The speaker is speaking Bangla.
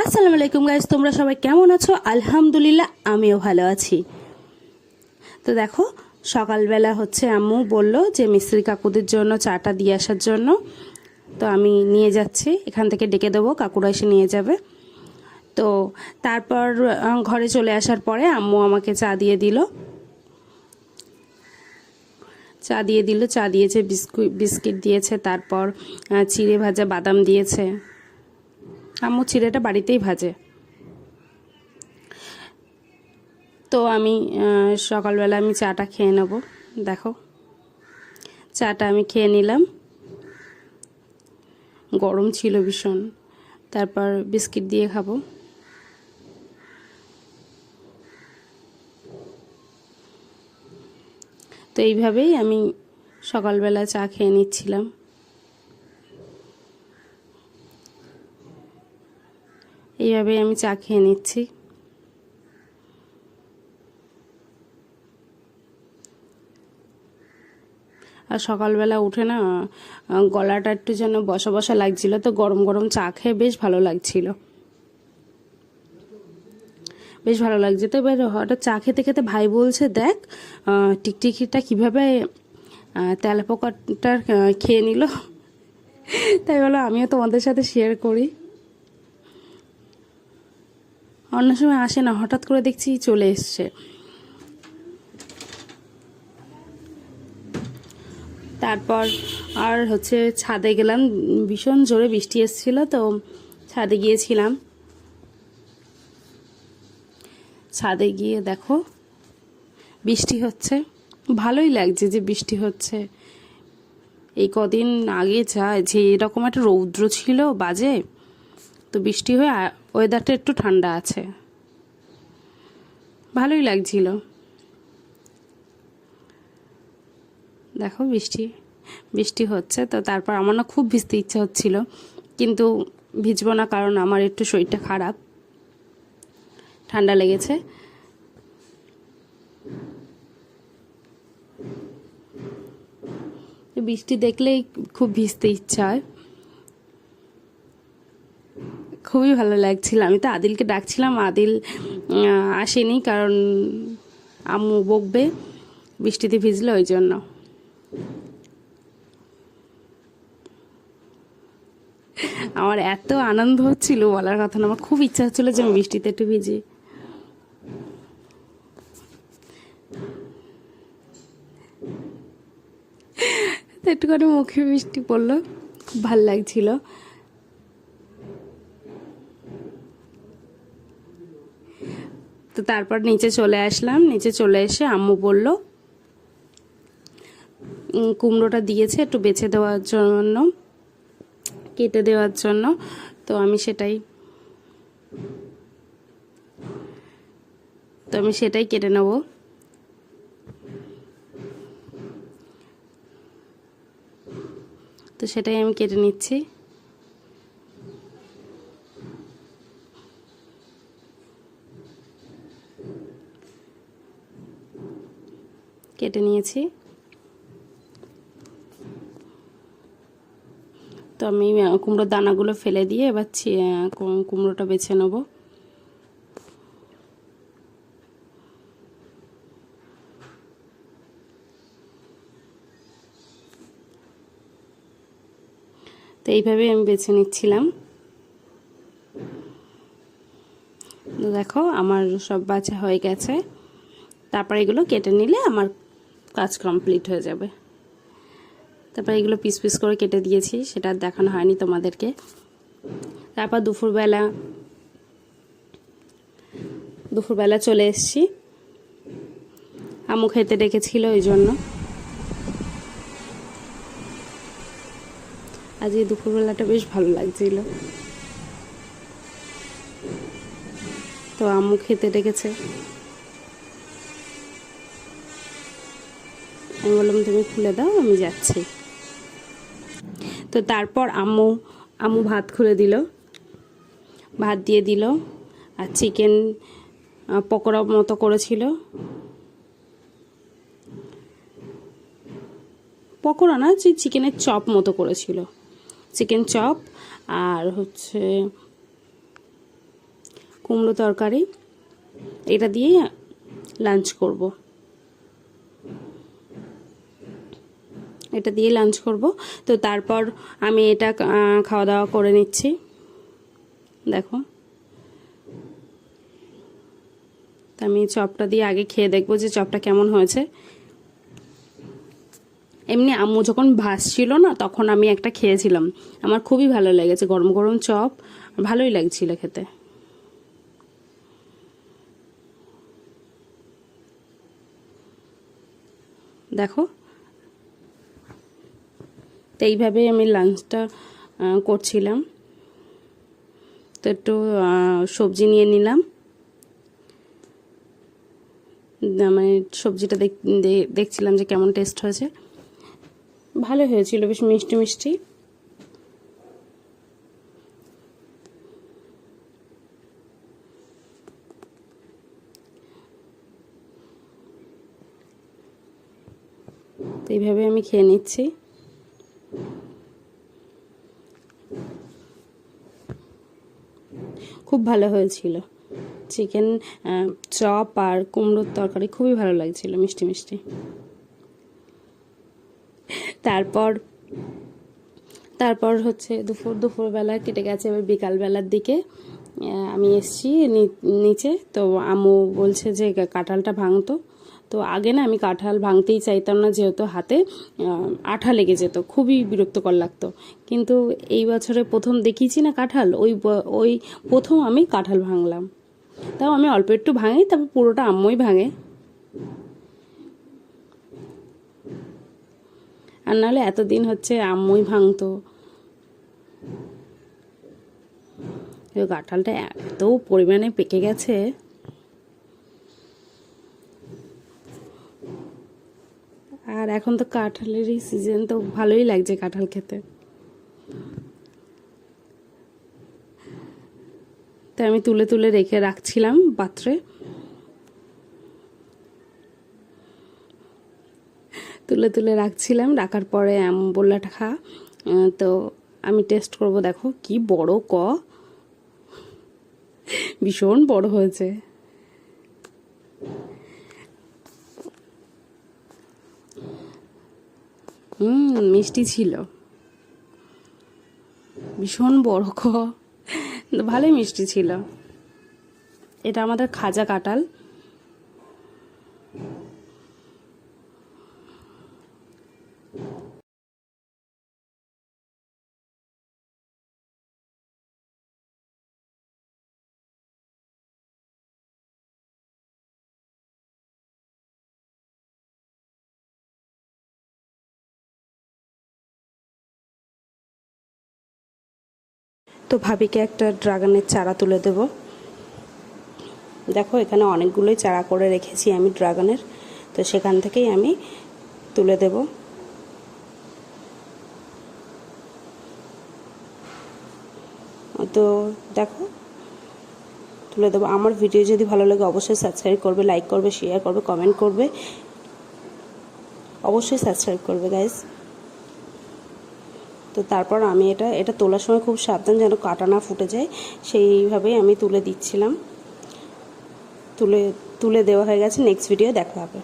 আসসালামু আলাইকুম গাইস, তোমরা সবাই কেমন আছো? আলহামদুলিল্লাহ আমিও ভালো আছি। তো দেখো, সকালবেলা হচ্ছে আম্মু বলল যে মিস্ত্রি কাকুদের জন্য চাটা দিয়ে আসার জন্য। তো আমি নিয়ে যাচ্ছি, এখান থেকে ডেকে দেবো, কাকুরা এসে নিয়ে যাবে। তো তারপর ঘরে চলে আসার পরে আম্মু আমাকে চা দিয়ে দিল। চা দিয়েছে, বিস্কিট দিয়েছে, তারপর চিড়ে ভাজা বাদাম দিয়েছে। আম্মু চিড়েটা বাড়িতেই ভাজে। তো আমি সকালবেলা আমি চাটা খেয়ে নেব। দেখো, চাটা আমি খেয়ে নিলাম, গরম ছিল ভীষণ। তারপর বিস্কিট দিয়ে খাবো। তো এইভাবেই আমি সকালবেলা চা খেয়ে নিচ্ছিলাম। এইভাবেই আমি চা খেয়ে নিচ্ছি। আর সকালবেলা উঠে না গলাটা একটু যেন বসা বসা লাগছিল, তো গরম গরম চা খেয়ে বেশ ভালো লাগছিল, বেশ ভালো লাগছে। তো এবার হঠাৎ চা খেতে খেতে ভাই বলছে, দেখ টিকটিকিটা কীভাবে তেলাপোকাটা খেয়ে নিল। তাই বলো আমিও তোমাদের সাথে শেয়ার করি। অন্য সময় আসে না, হঠাৎ করে দেখছি চলে এসছে। তারপর আর হচ্ছে ছাদে গেলাম, ভীষণ জোরে বৃষ্টি এসেছিল, তো ছাদে গিয়েছিলাম। ছাদে গিয়ে দেখো বৃষ্টি হচ্ছে, ভালোই লাগছে যে বৃষ্টি হচ্ছে। এই কদিন আগে যে এরকম একটা রৌদ্র ছিল বাজে, তো বৃষ্টি হয়ে ওয়েদারটা একটু ঠান্ডা আছে, ভালোই লাগছিল। দেখো বৃষ্টি হচ্ছে। তো তারপর আমার না খুব ভিজতে ইচ্ছা হচ্ছিল, কিন্তু ভিজবো না, কারণ আমার একটু শরীরটা খারাপ, ঠান্ডা লেগেছে। বৃষ্টি দেখলেই খুব ভিজতে ইচ্ছা হয়, খুবই ভালো লাগছিল। আমি তো আদিলকে ডাকছিলাম, আদিল আসেনি, কারণ আম্মু বকবে বৃষ্টিতে ভিজলে, ওই জন্য। আমার এত আনন্দ হচ্ছিল বলার কথা না, আমার খুব ইচ্ছা হচ্ছিল যে আমি বৃষ্টিতে একটু ভিজি। একটুখানি মুখে বৃষ্টি পড়লো, খুব ভাল লাগছিল। তো তারপর নিচে চলে আসলাম, নিচে চলে এসে আম্মু বলল কুমড়োটা দিয়েছে একটু বেছে দেওয়ার জন্য, কেটে দেওয়ার জন্য। তো আমি সেটাই কেটে নেব। তো সেটাই আমি কেটে নিচ্ছি। কেটে নিয়েছি। তো আমি কুমড়োর দানাগুলো ফেলে দিয়ে এবার কুমড়োটা বেছে নেব। তো এইভাবেই আমি বেছে নিচ্ছিলাম। তো দেখো আমার সব বাছা হয়ে গেছে। তারপর এগুলো কেটে নিলে আমার কাজ কমপ্লিট হয়ে যাবে। তারপর এগুলো পিস পিস করে কেটে দিয়েছি, সেটা দেখানো হয়নি তোমাদেরকে। তারপর দুপুরবেলা চলে এসেছি, আম্মু খেতে ডেকেছিল, ওই জন্য। আজ এই দুপুরবেলাটা বেশ ভালো লাগছিল। তো আম্মু খেতে ডেকেছে, আমি বললাম তুমি খুলে দাও, আমি যাচ্ছি। তো তারপর আম্মু ভাত খুলে দিল, ভাত দিয়ে দিল, আর চিকেন পকোড়া মতো করেছিল, পকোড়া না, যে চিকেনের চপ মতো করেছিল, চিকেন চপ। আর হচ্ছে কুমড়ো তরকারি, এটা দিয়েই লাঞ্চ করব। এটা দিয়ে লাঞ্চ করব। তো তারপর আমি এটা খাওয়া দাওয়া করে নিচ্ছি। দেখো, তো আমি চপটা দিয়ে আগে খেয়ে দেখবো যে চপটা কেমন হয়েছে। এমনি আম্মু যখন ভাসছিল না, তখন আমি একটা খেয়েছিলাম, আমার খুবই ভালো লেগেছে। গরম গরম চপ, ভালোই লাগছিল খেতে। দেখো, তো এইভাবেই আমি লাঞ্চটা করছিলাম। তো একটু সবজি নিয়ে নিলাম, মানে সবজিটা দেখছিলাম যে কেমন টেস্ট হয়েছে। ভালো হয়েছিল, বেশ মিষ্টি মিষ্টি। তো এইভাবে আমি খেয়ে নিচ্ছি। খুব ভালো হয়েছিল চিকেন চপ আর কুমড়োর তরকারি, খুবই ভালো লাগছিল, মিষ্টি মিষ্টি। তারপর হচ্ছে দুপুরবেলা কেটে গেছে। এবার বিকালবেলার দিকে আমি এসছি নিচে। তো আম্মু বলছে যে কাঁঠালটা ভাঙতো। তো আগে না আমি কাঁঠাল ভাঙতেই চাইতাম না, যেহেতু হাতে আঠা লেগে যেত, খুবই বিরক্তকর লাগতো। কিন্তু এই বছরে প্রথম দেখিয়েছি না কাঁঠাল, ওই প্রথম আমি কাঁঠাল ভাঙলাম। তাও আমি অল্প একটু ভাঙি, তারপর পুরোটা আম্মুই ভাঙে। আর নাহলে এতদিন হচ্ছে আম্মুই ভাঙতো। কাঁঠালটা এত পরিমাণে পেকে গেছে। আর এখন তো কাঁঠালেরই সিজন, তো ভালোই লাগছে কাঁঠাল খেতে। তাই আমি তুলে তুলে রাখছিলাম পাত্রে। রাখার পরে বললাটা খা। তো আমি টেস্ট করব। দেখো কি বড় ভীষণ বড় হয়েছে। মিষ্টি ছিল, ভীষণ বড় ভালোই মিষ্টি ছিল। এটা আমাদের খাজা কাঁঠাল। তো ভাবিকে একটা ড্রাগনের চারা তুলে দেব। দেখো এখানে অনেকগুলোই চারা করে রেখেছি আমি ড্রাগনের, তো সেখান থেকেই আমি তুলে দেব। তো দেখো তুলে দেবো। আমার ভিডিও যদি ভালো লাগে অবশ্যই সাবস্ক্রাইব করবে, লাইক করবে, শেয়ার করবে, কমেন্ট করবে, অবশ্যই সাবস্ক্রাইব করবে গাইজ। তো তারপর আমি এটা তোলার সময় খুব সাবধান যেন কাটা না ফুটে যায়, সেইভাবেই আমি তুলে দিচ্ছিলাম। তুলে দেওয়া হয়ে গেছে। নেক্সট ভিডিও দেখা হবে।